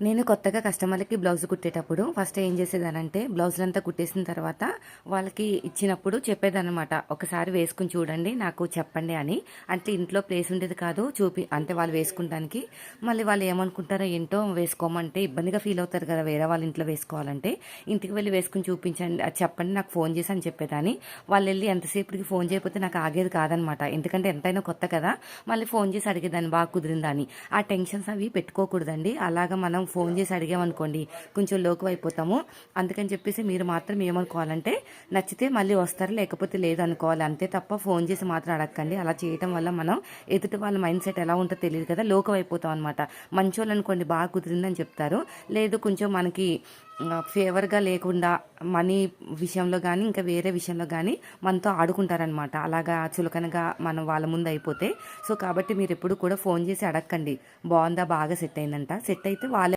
నేను కొత్తగా కస్టమర్‌లకి బ్లౌజ్ కుట్టేటప్పుడు ఫస్ట్ ఏం చేసేదానంటే, బ్లౌజులంతా కుట్టేసిన తర్వాత వాళ్ళకి ఇచ్చినప్పుడు చెప్పేదాన్నమాట. "ఒకసారి వేసుకొని చూడండి, నాకు చెప్పండి" అని. అంటే ఇంట్లో ప్లేస్ ఉండేది కాదు. అంటే వాళ్ళు వేసుకుంటానికి. మళ్ళీ వాళ్ళు ఏమనుకుంటారో ఏంటో వేసుకోమంటే ఇబ్బందిగా ఫీల్ అవుతారు కదా! వేరే వాళ్ళ ఇంట్లో వేసుకోవాలంటే. ఇంటికి వెళ్లి వేసుకొని చూపించండి, అది చెప్పండి నాకు ఫోన్ చేసి అని చెప్పేదాన్ని. వాళ్ళెళ్లి ఎంతసేపటికి ఫోన్ చేయకపోతే నాకు ఆగేది కాదనమాట. ఎందుకంటే ఎంతైనా కొత్త కదా! మళ్ళీ ఫోన్ చేసి అడిగేదాన్ని బాగా కుదిరిందా అని. ఆ టెన్షన్స్ అవి పెట్టుకోకూడదండి. అలాగా మనం ఫోన్ చేసి అడిగామనుకోండి కొంచెం లోకువైపోతాము. అందుకని చెప్పేసి మీరు మాత్రం ఏమనుకోవాలంటే నచ్చితే మళ్ళీ వస్తారు, లేకపోతే లేదనుకోవాలి. అంతే తప్ప ఫోన్ చేసి మాత్రం అడగకండి. అలా చేయటం వల్ల మనం ఎదుటి వాళ్ళ మైండ్ సెట్ ఎలా ఉంటుందో తెలియదు కదా, లోకువైపోతాం అనమాట. మంచోళ్ళు అనుకోండి బాగా కుదిరిందని చెప్తారు. లేదు కొంచెం మనకి ఫేవర్గా లేకుండా మనీ విషయంలో కానీ ఇంకా వేరే విషయంలో కానీ మనతో ఆడుకుంటారనమాట. అలాగా చులకనగా మనం వాళ్ళ ముందు అయిపోతే. సో కాబట్టి మీరు ఎప్పుడు కూడా ఫోన్ చేసి అడగకండి బాగుందా, బాగా సెట్ అయిందంట. సెట్ అయితే వాళ్ళే